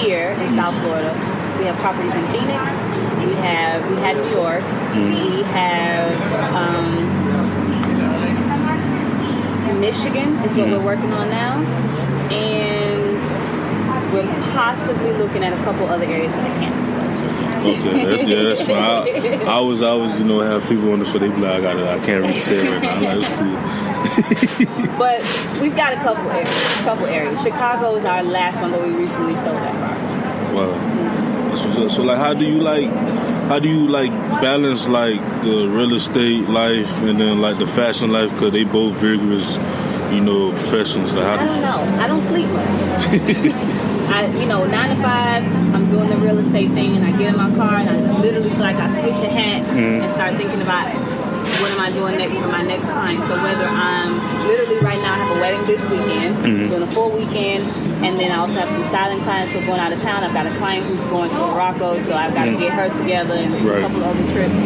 here in South Florida. We have properties in Phoenix. We had New York. We have Michigan is what we're working on now, and we're possibly looking at a couple other areas that I can't disclose just yet. Okay, that's fine. I was, have people on the show. They be like, I can't really say it right now. I'm like, it's cool. But we've got a couple areas. Chicago is our last one that we recently sold that car. Wow. So like, how do you balance like the real estate life and then like the fashion life? Because they both vigorous, professions. Like, I don't know. I don't sleep much. 9 to 5, I'm doing the real estate thing, and I get in my car and I literally feel like I switch a hat and start thinking about what am I doing next for my next client. So whether I'm literally right now, I have a wedding this weekend, doing a full weekend, and then I also have some styling clients who are going out of town. I've got a client who's going to Morocco, so I've got to get her together and a couple of other trips.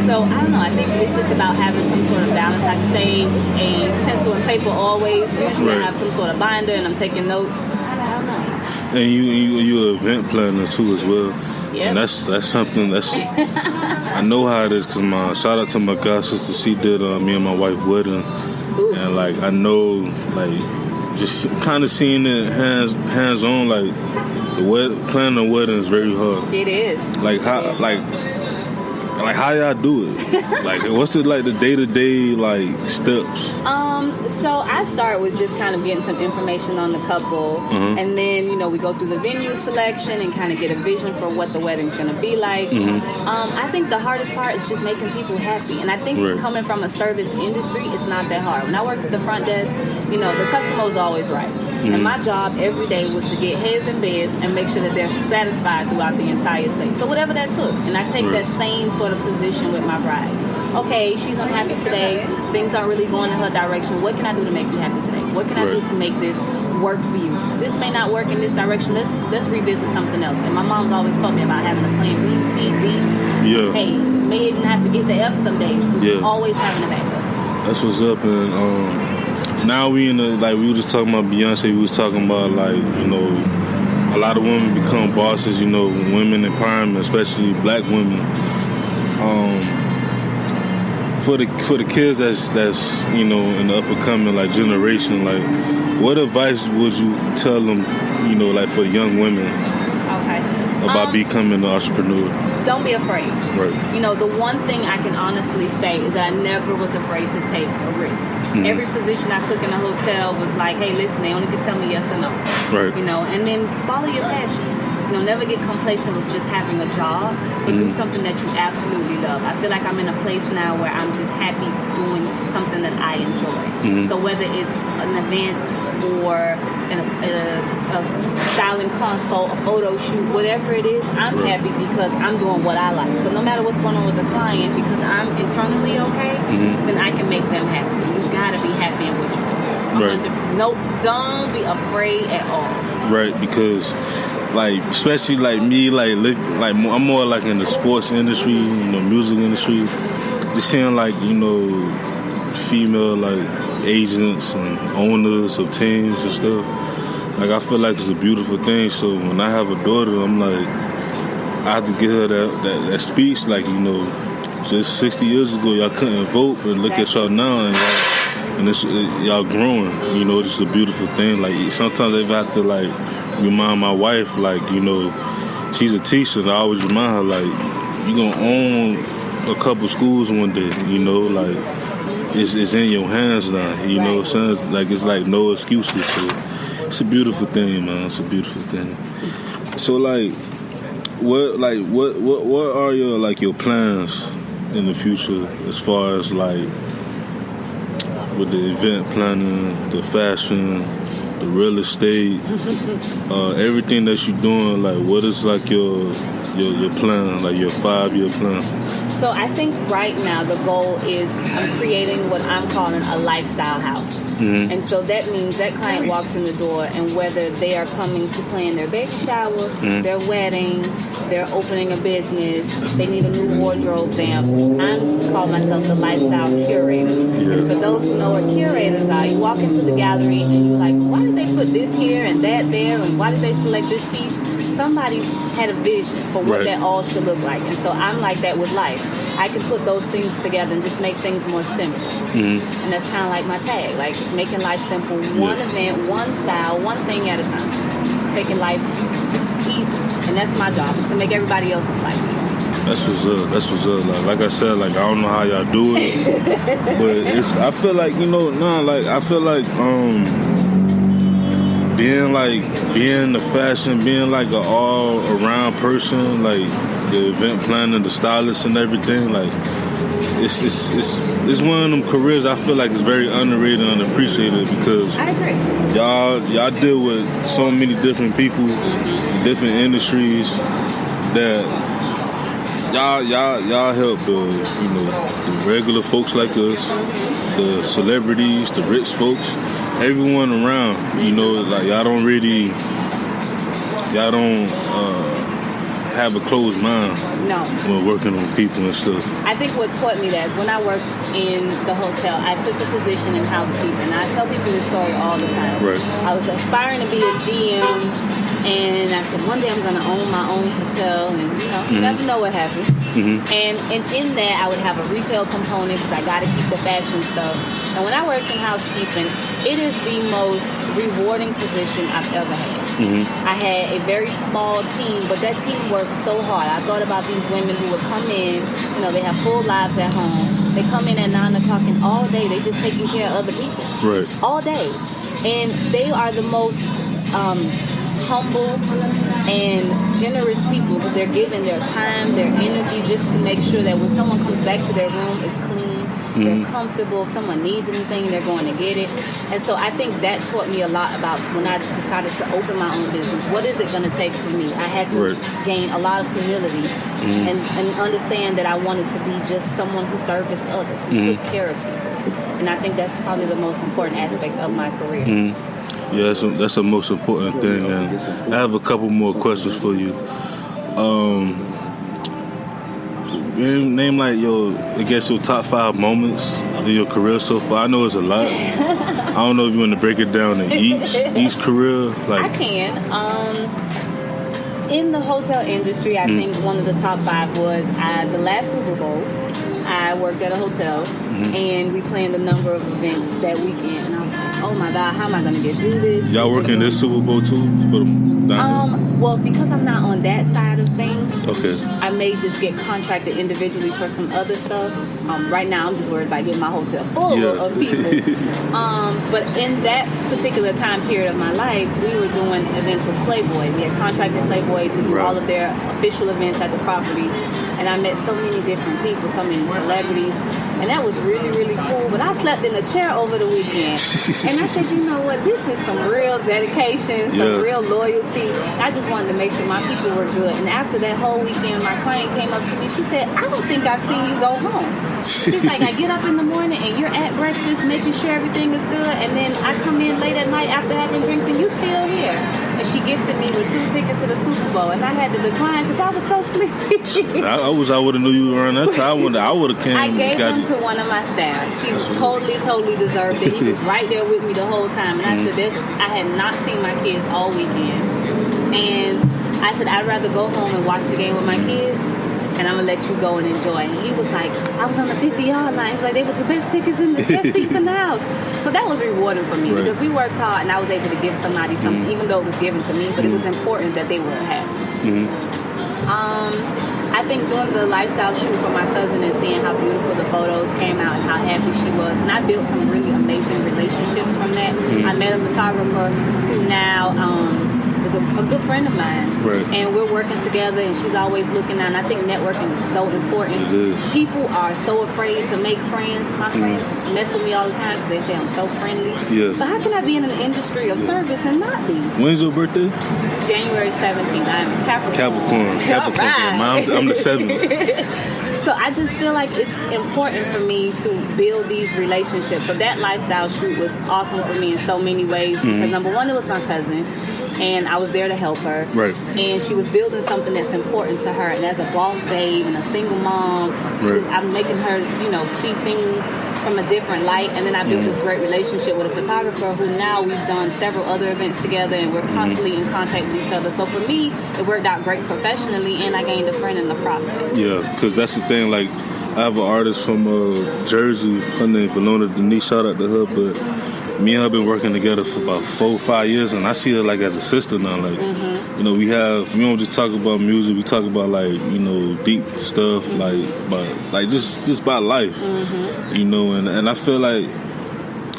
So I don't know. I think it's just about having some sort of balance. I stay with a pencil and paper always. Usually I have some sort of binder and I'm taking notes. I don't know. And you're an event planner too as well. Yep. And that's something that's I know how it is, because shout out to my god sister. She did me and my wife wedding. Ooh. And like I know, like just kind of seeing it hands on, like planning a wedding is very hard. It is. Like how how y'all do it? Like what's the day-to-day steps? So I start with just kind of getting some information on the couple, and then we go through the venue selection and kind of get a vision for what the wedding's going to be like. I think the hardest part is just making people happy, and I think coming from a service industry, it's not that hard. When I worked at the front desk, the customer was always right. And my job every day was to get heads and beds and make sure that they're satisfied throughout the entire stay. So whatever that took. And I take that same sort of position with my bride. Okay, she's unhappy today. Things aren't really going in her direction. What can I do to make you happy today? What can I do to make this work for you? This may not work in this direction. Let's revisit something else. And my mom's always told me about having a plan B, C, D. Yeah. Hey, may even have to get the F some days. Yeah. Always having a backup. That's what's up. And now we we were just talking about Beyonce. We was talking about a lot of women become bosses. Women empowerment, especially black women. For the kids that's in the up and coming generation, what advice would you tell them, for young women about becoming an entrepreneur? Don't be afraid. Right. The one thing I can honestly say is that I never was afraid to take a risk. Every position I took in a hotel was like, hey, listen, they only could tell me yes or no. Right. And then follow your passion. Never get complacent with just having a job, but do something that you absolutely love. I feel like I'm in a place now where I'm just happy doing something that I enjoy. So whether it's an event or a styling consult, a photo shoot, whatever it is, I'm happy because I'm doing what I like. So no matter what's going on with the client, because I'm internally okay, then I can make them happy. You gotta be happy in what you do. Right. Nope, don't be afraid at all. Right, because especially me, I'm more in the sports industry, music industry. Just seeing female agents and owners of teams and stuff. I feel like it's a beautiful thing. So when I have a daughter, I'm I have to give her that speech. Just 60 years ago, y'all couldn't vote, but look at y'all now, and y'all growing. It's just a beautiful thing. Sometimes I have to remind my wife, she's a teacher, and I always remind her, you're gonna own a couple schools one day, it's in your hands now, it sounds it's no excuses. So it's a beautiful thing, man. It's a beautiful thing. So what are your plans in the future as far as with the event planning, the fashion, the real estate, everything that you're doing? What is your plan, your 5-year plan? So I think right now the goal is I'm creating what I'm calling a lifestyle house. And so that means that client walks in the door, and whether they are coming to plan their baby shower, their wedding, they're opening a business, they need a new wardrobe vamp, I call myself the lifestyle curator. And for those who know what curators are, you walk into the gallery and you're like, why did they put this here and that there, and why did they select this piece? Somebody had a vision for what that all should look like. And so I'm like that with life. I can put those things together and just make things more simple. And that's kind of like my tag, like making life simple, one event, one style, one thing at a time. Taking life easy. And that's my job, is to make everybody else's life easy. That's what's up. That's what's up. Like I said, like I don't know how y'all do it, but I feel like, I feel like being the fashion, being like an all around person, like the event planner, the stylist, and everything, like it's one of them careers I feel like is very underrated and unappreciated, because I agree. Y'all deal with so many different people, different industries, that y'all help the regular folks like us, the celebrities, the rich folks, everyone around. Like y'all don't have a closed mind. No. When working on people and stuff. I think what taught me that is when I worked in the hotel, I took the position in housekeeping. I tell people this story all the time. Right. I was aspiring to be a GM, and I said, one day I'm going to own my own hotel, and you never know what happens. And in that, I would have a retail component, because I got to keep the fashion stuff. And when I worked in housekeeping, it is the most rewarding position I've ever had. I had a very small team, but that team worked so hard. I thought about these women who would come in, they have full lives at home. They come in at 9 o'clock, and all day they just taking care of other people. Right. All day. And they are the most humble and generous people, because they're giving their time, their energy, just to make sure that when someone comes back to their room, it's clean, they're comfortable. If someone needs anything, they're going to get it. And so I think that taught me a lot about when I decided to open my own business. What is it going to take for me? I had to gain a lot of humility and understand that I wanted to be just someone who serviced others, who took care of people. And I think that's probably the most important aspect of my career. Yeah, that's the most important thing. And I have a couple more questions for you. Name like your top 5 moments in your career so far. I know it's a lot. I don't know if you want to break it down in each career. Like I can. In the hotel industry, I think one of the top 5 was the last Super Bowl. I worked at a hotel, and we planned a number of events that weekend. And I was like, oh my God, how am I going to get through this? Y'all working this Super Bowl too? Well, because I'm not on that side of things, okay, I may just get contracted individually for some other stuff. Right now, I'm just worried about getting my hotel full of people. But in that particular time period of my life, we were doing events with Playboy. We had contracted Playboy to do all of their official events at the property. And I met so many different people, so many celebrities. And that was really, really cool. But I slept in a chair over the weekend. And I said, you know what? This is some real dedication, some real loyalty. I just wanted to make sure my people were good. And after that whole weekend, my client came up to me. She said, I don't think I've seen you go home. She's like, I get up in the morning and you're at breakfast, making sure everything is good. And then I come in late at night after having drinks and you still here. And she gifted me with 2 tickets to the Super Bowl. And I had to decline because I was so sleepy. I wish I would have knew you were around that time. I would have came. I gave them to one of my staff. He totally deserved it. He was right there with me the whole time. And I said, I had not seen my kids all weekend. And I said, I'd rather go home and watch the game with my kids, and I'm going to let you go and enjoy. And he was like, I was on the 50-yard line. He was like, they were the best tickets in the best seats in the house. So that was rewarding for me because we worked hard, and I was able to give somebody something, even though it was given to me, but it was important that they were happy. I think doing the lifestyle shoot for my cousin and seeing how beautiful the photos came out and how happy she was, and I built some really amazing relationships from that. I met a photographer who now is a good friend of mine, and we're working together, and she's always looking out. And I think networking is so important. It is. People are so afraid to make friends. My friends mess with me all the time because they say I'm so friendly. But how can I be in an industry of service and not be? When's your birthday? January 17th. I'm Capricorn. Capricorn. Right. I'm the 7th. So I just feel like it's important for me to build these relationships. So that lifestyle shoot was awesome for me in so many ways. Because number one, it was my cousin, and I was there to help her. Right. And she was building something that's important to her. And as a boss babe and a single mom, I'm making her, see things from a different light. And then I built this great relationship with a photographer who now we've done several other events together, and we're constantly in contact with each other. So for me, it worked out great professionally, and I gained a friend in the process. Yeah, because that's the thing. Like, I have an artist from Jersey. Her name Valona Denise. Shout out to her. But me and her been working together for about 4 or 5 years, and I see her like as a sister now. Like, we don't just talk about music. We talk about deep stuff, just about life. And I feel like,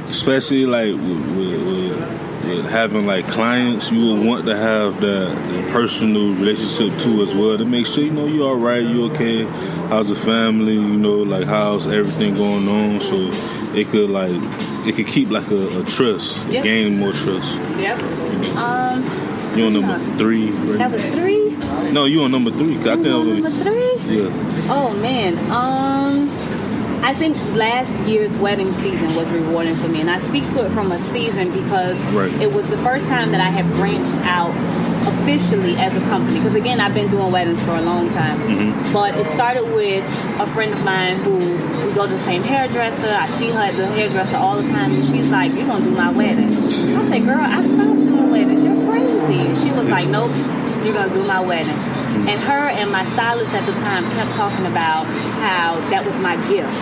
especially like with having like clients, you would want to have that personal relationship too as well, to make sure you all right, you okay, how's the family, how's everything going on, so it could keep like a trust, gain more trust. Yep. You on number 3, right? That was 3? No, you on number 3. I think that was number 3. Yeah. Oh man. I think last year's wedding season was rewarding for me, and I speak to it from a season because it was the first time that I had branched out officially as a company. Because again, I've been doing weddings for a long time, but it started with a friend of mine who we go to the same hairdresser. I see her at the hairdresser all the time, and she's like, "You're gonna do my wedding?" I said, "Girl, I stopped doing weddings. You're crazy." And she was like, "Nope, you're gonna do my wedding." And her and my stylist at the time kept talking about how that was my gift,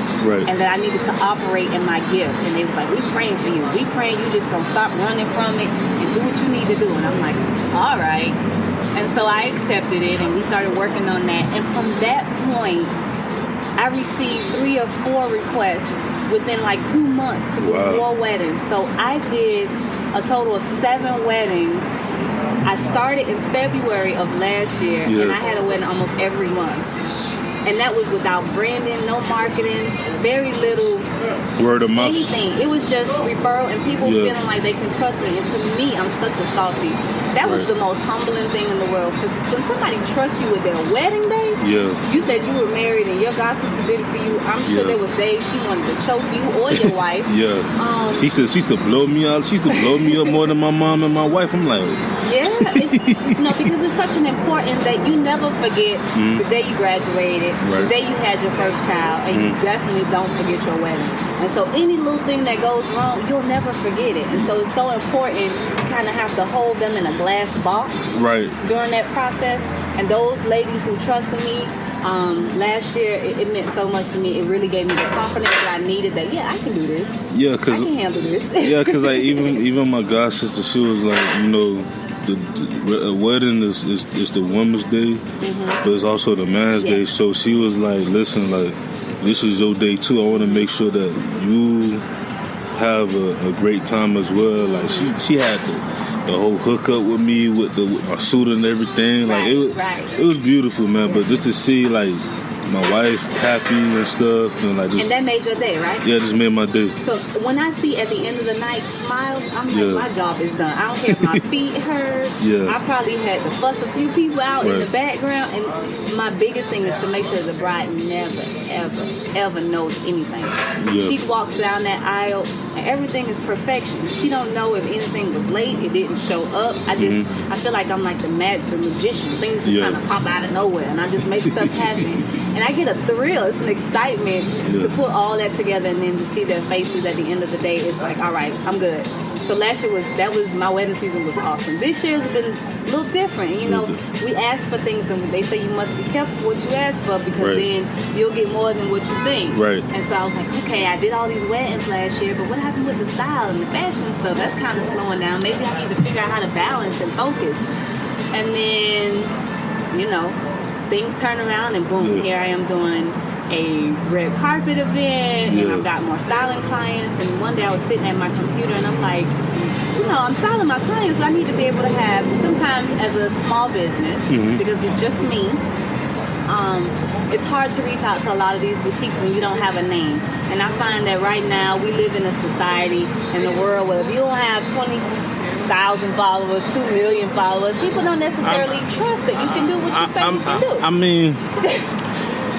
and that I needed to operate in my gift. And they was like, "We praying for you. We praying you just gonna stop running from it and do what you need to do." And I'm like, "All right." And so I accepted it, and we started working on that. And from that point, I received 3 or 4 requests within like 2 months to do 4 weddings. So I did a total of 7 weddings. I started in February of last year, and I had a wedding almost every month. And that was without branding, no marketing, very little word of mouth. Anything. It was just referral and people feeling like they can trust me. And to me, I'm such a softie. That was the most humbling thing in the world. Because when somebody trusts you with their wedding day, you said you were married and your god sister did it for you. I'm sure there was days she wanted to choke you or your wife. She used to blow me out. She used to blow me up more than my mom and my wife. I'm like, because it's such an important day. You never forget the day you graduated, the day you had your first child, and you definitely don't forget your wedding. And so any little thing that goes wrong, you'll never forget it. And so it's so important. You kind of have to hold them in a glass box during that process. And those ladies who trusted me last year, it meant so much to me. It really gave me the confidence that I needed that, I can do this. I can handle this. Because like even my god sister, she was like, the wedding is the woman's day, but it's also the man's day. So she was like, listen, like, this is your day too. I want to make sure that you have a great time as well. Like she had the whole hookup with me with my suit and everything. Like it was beautiful, man. But just to see like my wife happy and stuff, and like just, and that made your day, right? Yeah, just made my day. So when I see at the end of the night smiles, I'm like, my job is done. I don't care if my feet hurt. I probably had to fuss a few people out in the background, and my biggest thing is to make sure the bride never, ever knows anything. She walks down that aisle, and everything is perfection. She don't know if anything was late, it didn't show up. I feel like I'm like the magician. Things just kind of pop out of nowhere, and I just make stuff happen. And I get a thrill. It's an excitement to put all that together, and then to see their faces at the end of the day. It's like, all right, I'm good. So last year was my wedding season was awesome. This year's been a little different. We ask for things, and they say you must be careful what you ask for, because then you'll get more than what you think. And so I was like, okay, I did all these weddings last year, but what happened with the style and the fashion stuff? That's kind of slowing down. Maybe I need to figure out how to balance and focus. And then, things turn around, and boom, here I am doing a red carpet event, and I've got more styling clients. And one day I was sitting at my computer, and I'm like, I'm styling my clients, but I need to be able to have, sometimes as a small business, because it's just me, it's hard to reach out to a lot of these boutiques when you don't have a name. And I find that right now we live in a society in the world where if you don't have 20,000 followers, 2 million followers, people don't necessarily trust that you can do what you say you can do. I mean,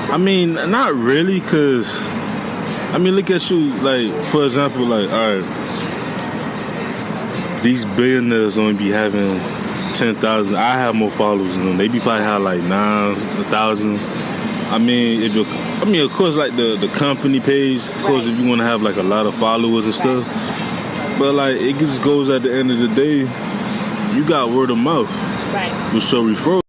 I mean, not really, because, I mean, look at you, like, for example, like, all right, these billionaires only be having 10,000. I have more followers than them. They be probably have like 9,000. I mean, of course, like the company pays. Of course, if you want to have like a lot of followers and stuff. But like, it just goes at the end of the day, you got word of mouth. Right. With your referral.